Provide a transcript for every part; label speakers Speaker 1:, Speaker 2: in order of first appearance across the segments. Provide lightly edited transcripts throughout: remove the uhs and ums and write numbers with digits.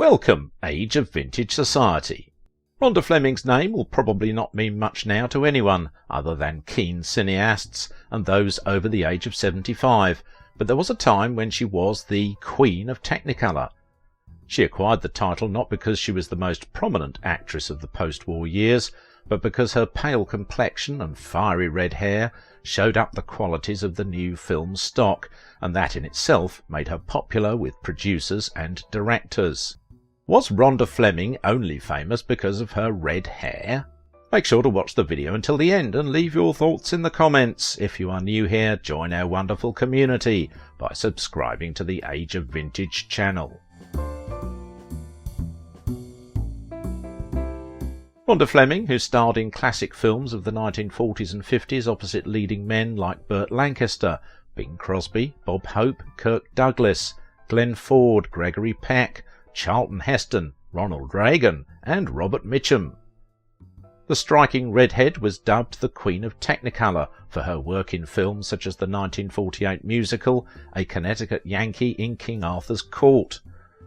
Speaker 1: Welcome, Age of Vintage Society. Rhonda Fleming's name will probably not mean much now to anyone other than keen cineasts and those over the age of 75, but there was a time when she was the Queen of Technicolor. She acquired the title not because she was the most prominent actress of the post-war years, but because her pale complexion and fiery red hair showed up the qualities of the new film stock, and that in itself made her popular with producers and directors. Was Rhonda Fleming only famous because of her red hair? Make sure to watch the video until the end and leave your thoughts in the comments. If you are new here, join our wonderful community by subscribing to the Age of Vintage channel. Rhonda Fleming, who starred in classic films of the 1940s and 50s opposite leading men like Burt Lancaster, Bing Crosby, Bob Hope, Kirk Douglas, Glenn Ford, Gregory Peck, Charlton Heston, Ronald Reagan, and Robert Mitchum. The striking redhead was dubbed the Queen of Technicolor for her work in films such as the 1948 musical A Connecticut Yankee in King Arthur's Court.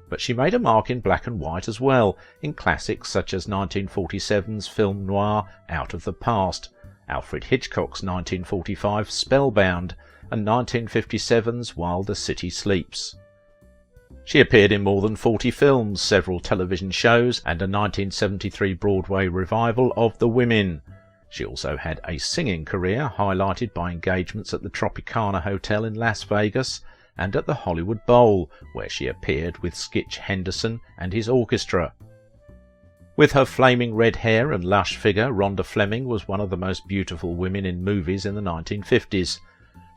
Speaker 1: But she made a mark in black and white as well, in classics such as 1947's film noir Out of the Past, Alfred Hitchcock's 1945 Spellbound, and 1957's While the City Sleeps. She appeared in more than 40 films, several television shows, and a 1973 Broadway revival of The Women. She also had a singing career highlighted by engagements at the Tropicana Hotel in Las Vegas and at the Hollywood Bowl, where she appeared with Skitch Henderson and his orchestra. With her flaming red hair and lush figure, Rhonda Fleming was one of the most beautiful women in movies in the 1950s.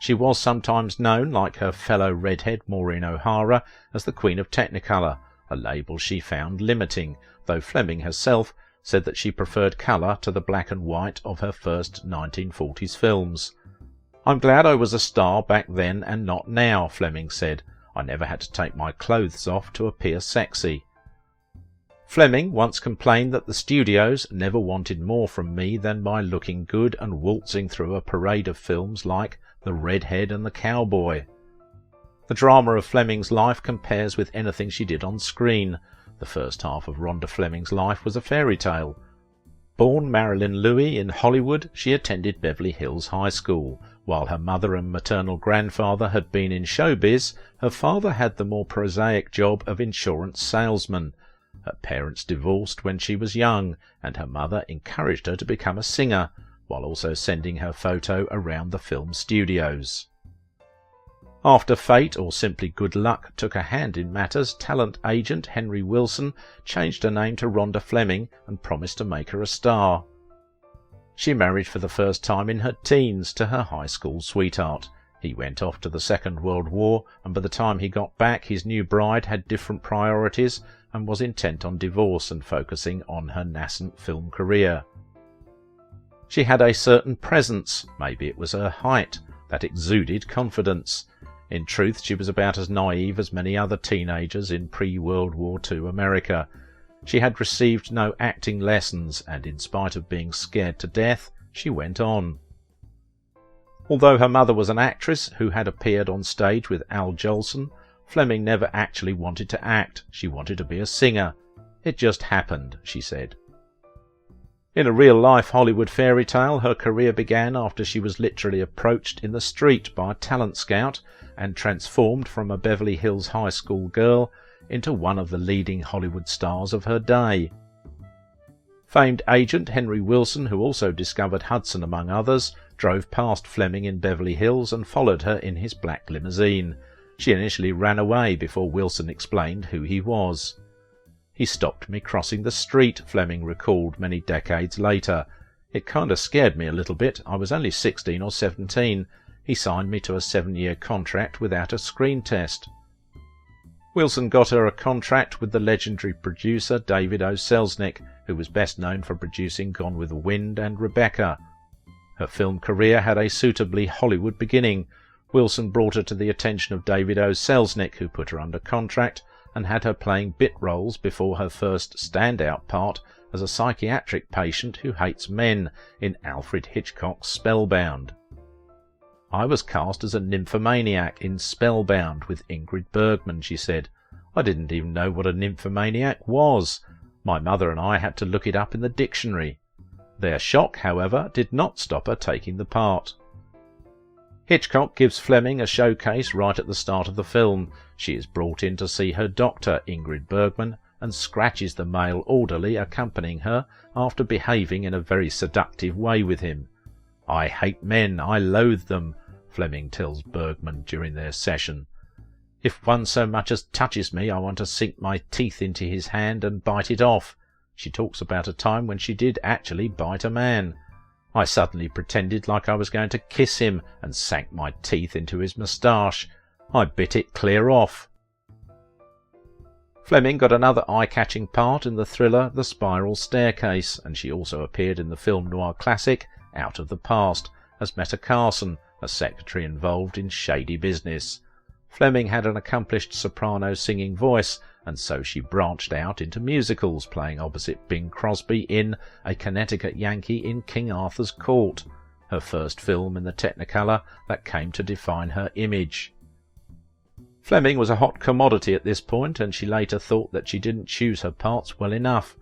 Speaker 1: She was sometimes known, like her fellow redhead Maureen O'Hara, as the Queen of Technicolor, a label she found limiting, though Fleming herself said that she preferred colour to the black and white of her first 1940s films. "I'm glad I was a star back then and not now," Fleming said. "I never had to take my clothes off to appear sexy." Fleming once complained that the studios never wanted more from me than my looking good and waltzing through a parade of films like The Redhead and the Cowboy. The drama of Fleming's life compares with anything she did on screen. The first half of Rhonda Fleming's life was a fairy tale. Born Marilyn Louis in Hollywood, she attended Beverly Hills High School. While her mother and maternal grandfather had been in showbiz, her father had the more prosaic job of insurance salesman. Her parents divorced when she was young, and her mother encouraged her to become a singer, while also sending her photo around the film studios. After fate, or simply good luck, took a hand in matters, talent agent Henry Wilson changed her name to Rhonda Fleming and promised to make her a star. She married for the first time in her teens to her high school sweetheart. He went off to the Second World War, and by the time he got back his new bride had different priorities and was intent on divorce and focusing on her nascent film career. She had a certain presence, maybe it was her height, that exuded confidence. In truth, she was about as naive as many other teenagers in pre-World War II America. She had received no acting lessons, and in spite of being scared to death, she went on. Although her mother was an actress who had appeared on stage with Al Jolson, Fleming never actually wanted to act. She wanted to be a singer. "It just happened," she said. In a real-life Hollywood fairy tale, her career began after she was literally approached in the street by a talent scout and transformed from a Beverly Hills High School girl into one of the leading Hollywood stars of her day. Famed agent Henry Wilson, who also discovered Hudson among others, drove past Fleming in Beverly Hills and followed her in his black limousine. She initially ran away before Wilson explained who he was. "He stopped me crossing the street," Fleming recalled many decades later. "It kind of scared me a little bit. I was only 16 or 17. He signed me to a 7-year contract without a screen test." Wilson got her a contract with the legendary producer David O. Selznick, who was best known for producing Gone with the Wind and Rebecca. Her film career had a suitably Hollywood beginning. Wilson brought her to the attention of David O. Selznick, who put her under contract and had her playing bit roles before her first standout part as a psychiatric patient who hates men in Alfred Hitchcock's Spellbound. "I was cast as a nymphomaniac in Spellbound with Ingrid Bergman," she said. I didn't even know what a nymphomaniac was. My mother and I had to look it up in the dictionary. Their shock, however, did not stop her taking the part. Hitchcock gives Fleming a showcase right at the start of the film. She is brought in to see her doctor, Ingrid Bergman, and scratches the male orderly accompanying her after behaving in a very seductive way with him. "I hate men, I loathe them," Fleming tells Bergman during their session. "If one so much as touches me, I want to sink my teeth into his hand and bite it off." She talks about a time when she did actually bite a man. "I suddenly pretended like I was going to kiss him and sank my teeth into his moustache. I bit it clear off." Fleming got another eye-catching part in the thriller The Spiral Staircase, and she also appeared in the film noir classic Out of the Past as Meta Carson, a secretary involved in shady business. Fleming had an accomplished soprano singing voice, and so she branched out into musicals, playing opposite Bing Crosby in A Connecticut Yankee in King Arthur's Court, her first film in the Technicolor that came to define her image. Fleming was a hot commodity at this point, and she later thought that she didn't choose her parts well enough.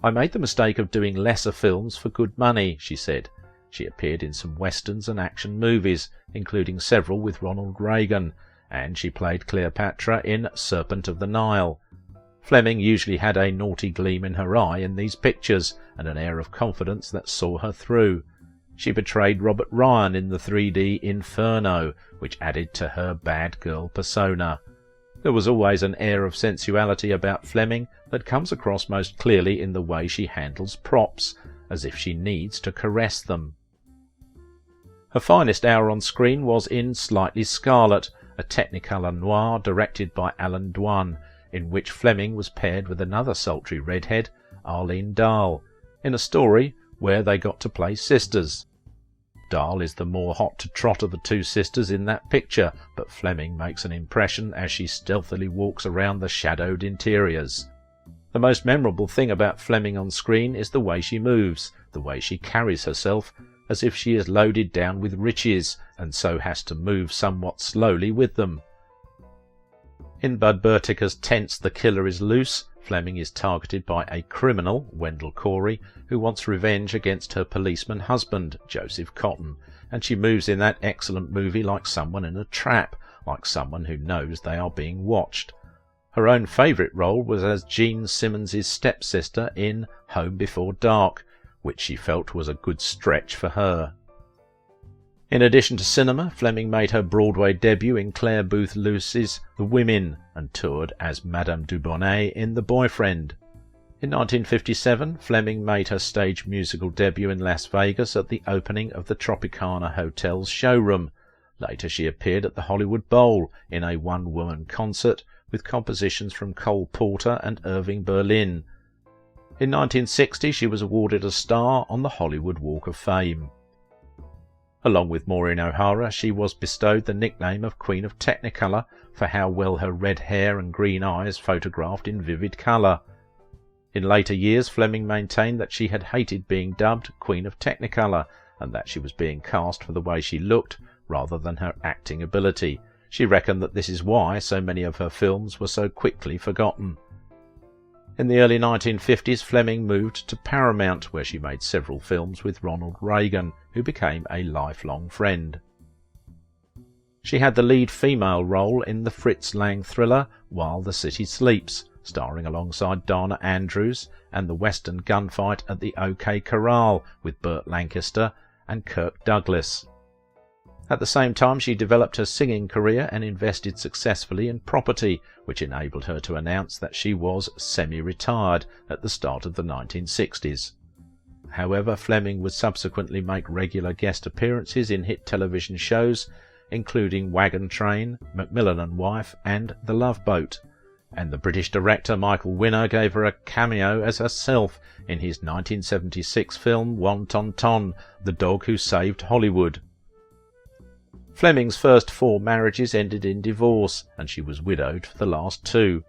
Speaker 1: "I made the mistake of doing lesser films for good money," she said. She appeared in some westerns and action movies, including several with Ronald Reagan, and she played Cleopatra in Serpent of the Nile. Fleming usually had a naughty gleam in her eye in these pictures, and an air of confidence that saw her through. She betrayed Robert Ryan in the 3D Inferno, which added to her bad girl persona. There was always an air of sensuality about Fleming that comes across most clearly in the way she handles props, as if she needs to caress them. Her finest hour on screen was in Slightly Scarlet, a Technicolor noir directed by Alan Dwan, in which Fleming was paired with another sultry redhead, Arlene Dahl, in a story where they got to play sisters. Dahl is the more hot-to-trot of the two sisters in that picture, but Fleming makes an impression as she stealthily walks around the shadowed interiors. The most memorable thing about Fleming on screen is the way she moves, the way she carries herself, as if she is loaded down with riches, and so has to move somewhat slowly with them. In Bud Burtica's Tense, The Killer is Loose, Fleming is targeted by a criminal, Wendell Corey, who wants revenge against her policeman husband, Joseph Cotton, and she moves in that excellent movie like someone in a trap, like someone who knows they are being watched. Her own favourite role was as Gene Simmons's stepsister in Home Before Dark, which she felt was a good stretch for her. In addition to cinema, Fleming made her Broadway debut in Claire Booth Lewis's The Women, and toured as Madame Dubonnet in The Boyfriend. In 1957, Fleming made her stage musical debut in Las Vegas at the opening of the Tropicana Hotel's showroom. Later she appeared at the Hollywood Bowl in a one-woman concert with compositions from Cole Porter and Irving Berlin. In 1960 she was awarded a star on the Hollywood Walk of Fame. Along with Maureen O'Hara, she was bestowed the nickname of Queen of Technicolor for how well her red hair and green eyes photographed in vivid colour. In later years, Fleming maintained that she had hated being dubbed Queen of Technicolor, and that she was being cast for the way she looked rather than her acting ability. She reckoned that this is why so many of her films were so quickly forgotten. In the early 1950s, Fleming moved to Paramount, where she made several films with Ronald Reagan, who became a lifelong friend. She had the lead female role in the Fritz Lang thriller While the City Sleeps, starring alongside Dana Andrews, and the western gunfight at the OK Corral with Burt Lancaster and Kirk Douglas. At the same time, she developed her singing career and invested successfully in property, which enabled her to announce that she was semi-retired at the start of the 1960s. However, Fleming would subsequently make regular guest appearances in hit television shows, including Wagon Train, Macmillan and Wife, and The Love Boat, and the British director Michael Winner gave her a cameo as herself in his 1976 film One Ton Ton, The Dog Who Saved Hollywood. Fleming's first 4 marriages ended in divorce, and she was widowed for the last 2.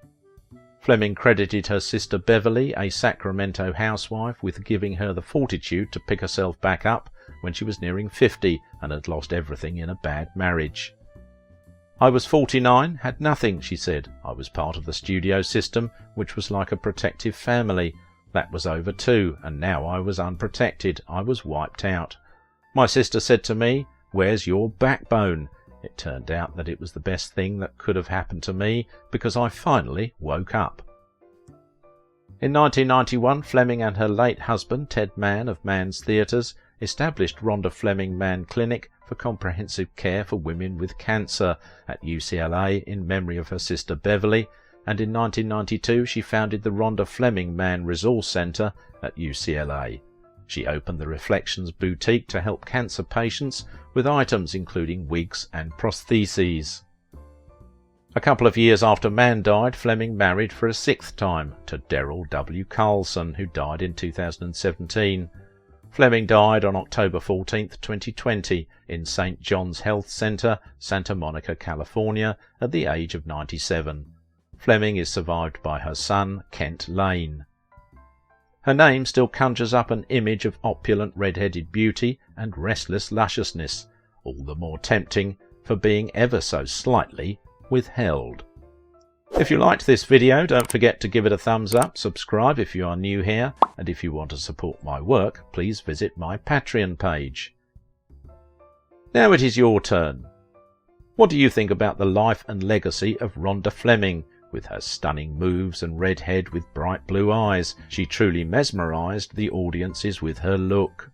Speaker 1: Fleming credited her sister Beverly, a Sacramento housewife, with giving her the fortitude to pick herself back up when she was nearing 50 and had lost everything in a bad marriage. I was 49, had nothing, she said. I was part of the studio system, which was like a protective family. That was over too, and now I was unprotected. I was wiped out. My sister said to me, "Where's your backbone?" It turned out that it was the best thing that could have happened to me, because I finally woke up. In 1991, Fleming and her late husband, Ted Mann of Mann's Theatres, established Rhonda Fleming Mann Clinic for comprehensive care for women with cancer at UCLA in memory of her sister Beverly, and in 1992 she founded the Rhonda Fleming Mann Resource Centre at UCLA. She opened the Reflections Boutique to help cancer patients with items including wigs and prostheses. A couple of years after Mann died, Fleming married for a sixth time to Daryl W. Carlson, who died in 2017. Fleming died on October 14, 2020 in St. John's Health Center, Santa Monica, California, at the age of 97. Fleming is survived by her son, Kent Lane. Her name still conjures up an image of opulent red-headed beauty and restless lusciousness, all the more tempting for being ever so slightly withheld. If you liked this video, don't forget to give it a thumbs up, subscribe if you are new here, and if you want to support my work, please visit my Patreon page. Now it is your turn. What do you think about the life and legacy of Rhonda Fleming? With her stunning moves and red head with bright blue eyes, she truly mesmerised the audiences with her look.